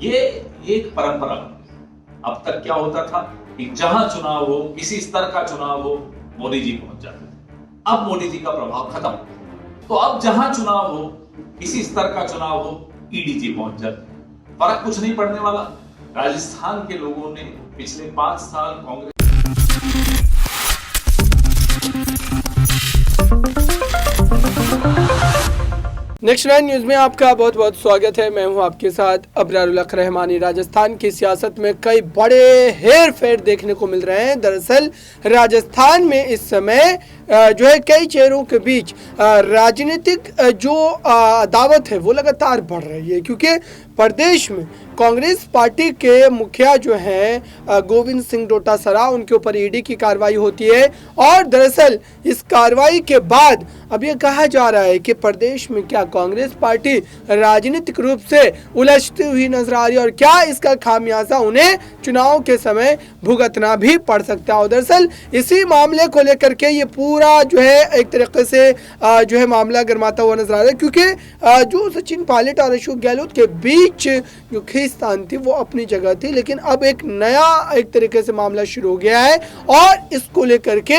ये एक परंपरा। अब तक क्या होता था कि जहां चुनाव हो, किसी स्तर का चुनाव हो, मोदी जी पहुंच जाते थे। अब मोदी जी का प्रभाव खत्म। तो अब जहां चुनाव हो, किसी स्तर का चुनाव हो, ईडी जी पहुंच जाते हैं। फर्क कुछ नहीं पड़ने वाला। राजस्थान के लोगों ने पिछले 5 साल कांग्रेस नेक्स्ट 9 न्यूज में आपका बहुत बहुत स्वागत है। मैं हूं आपके साथ अबरारुल हक रहमानी। राजस्थान की सियासत में कई बड़े हेर फेर देखने को मिल रहे हैं। दरअसल राजस्थान में इस समय जो है कई चेहरों के बीच राजनीतिक जो दावत है वो लगातार बढ़ रही है, क्योंकि प्रदेश में कांग्रेस पार्टी के मुखिया जो हैं गोविंद सिंह डोटासरा, उनके ऊपर ईडी की कार्रवाई होती है। और दरअसल इस कार्रवाई के बाद अब ये कहा जा रहा है कि प्रदेश में क्या कांग्रेस पार्टी राजनीतिक रूप से उलझती हुई नजर आ रही है और क्या इसका खामियाजा उन्हें चुनाव के समय भुगतना भी पड़ सकता है। दरअसल इसी मामले को लेकर के ये पूरा जो है एक तरीके से जो है मामला गर्माता हुआ नजर आ रहा है, क्योंकि जो सचिन पायलट और अशोक गहलोत के बीच जो खींचतान थी वो अपनी जगह थी, लेकिन अब एक नया एक तरीके से मामला शुरू हो गया है और इसको लेकर के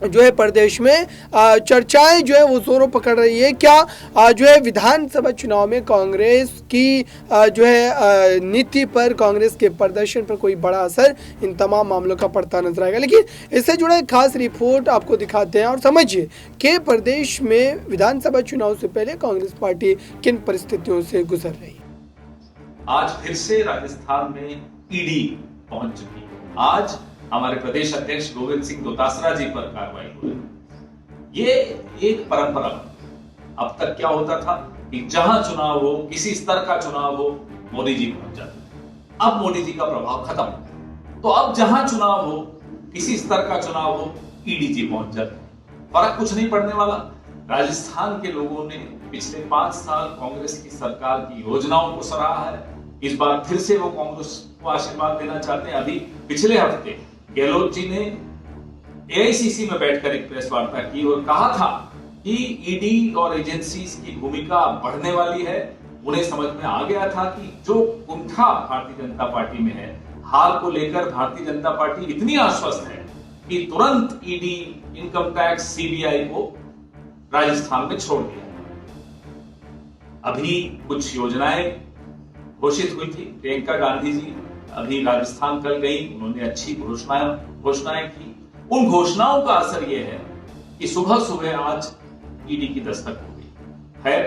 जो है प्रदेश में चर्चाएं जो है वो जोरों पकड़ रही है। क्या जो है विधानसभा चुनाव में कांग्रेस की जो है नीति पर, कांग्रेस के प्रदर्शन पर कोई बड़ा असर इन तमाम मामलों का पड़ता नजर आएगा। लेकिन इससे जुड़ा एक खास रिपोर्ट आपको दिखाते हैं और समझिए कि प्रदेश में विधानसभा चुनाव से पहले कांग्रेस पार्टी किन परिस्थितियों से गुजर रही है। आज फिर से राजस्थान में ईडी पहुंच चुकी है। आज हमारे प्रदेश अध्यक्ष गोविंद सिंह डोटासरा जी पर कार्रवाई हो रही है। ये एक परंपरा। अब तक क्या होता था कि जहां चुनाव हो, किसी स्तर का चुनाव हो, मोदी जी पहुंच जाते थे। अब मोदी जी का प्रभाव खत्म। तो अब जहां चुनाव हो, किसी स्तर का चुनाव हो, ईडी जी पहुंच जाते हैं। फर्क कुछ नहीं पड़ने वाला। राजस्थान के लोगों ने पिछले 5 साल कांग्रेस की सरकार की योजनाओं को सराहा है। इस बार फिर से वो कांग्रेस को आशीर्वाद देना चाहते हैं। अभी पिछले हफ्ते गहलोत जी ने एआईसीसी में बैठकर एक प्रेस वार्ता की और कहा था कि ईडी और एजेंसीज की भूमिका बढ़ने वाली है। उन्हें समझ में आ गया था कि जो कुंठा भारतीय जनता पार्टी में है, हाल को लेकर भारतीय जनता पार्टी इतनी आश्वस्त है कि तुरंत ईडी, इनकम टैक्स, सीबीआई को राजस्थान में छोड़ दिया। अभी कुछ योजनाएं घोषित हुई थी। प्रियंका गांधी जी अभी राजस्थान कल गई, उन्होंने अच्छी घोषणाएं की। उन घोषणाओं का असर यह है कि सुबह सुबह आज ईडी की दस्तक हो गई। खैर,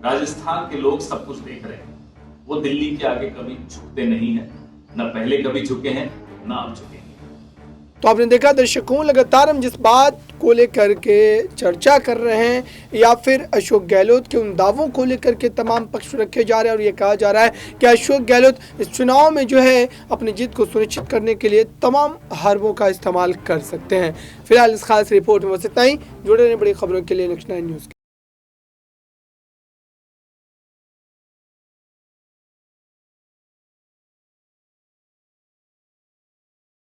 राजस्थान के लोग सब कुछ देख रहे हैं। वो दिल्ली के आगे कभी झुकते नहीं है, न पहले कभी झुके हैं, न अब झुकेंगे। तो आपने देखा दर्शकों, लगातार हम जिस बात को लेकर के चर्चा कर रहे हैं या फिर अशोक गहलोत के उन दावों को लेकर के तमाम पक्ष रखे जा रहे हैं और ये कहा जा रहा है कि अशोक गहलोत इस चुनाव में जो है अपनी जीत को सुनिश्चित करने के लिए तमाम हरबों का इस्तेमाल कर सकते हैं। फिलहाल इस खास रिपोर्ट में बस इतना ही। जुड़े रहें बड़ी खबरों के लिए नेक्स्ट 9 न्यूज़।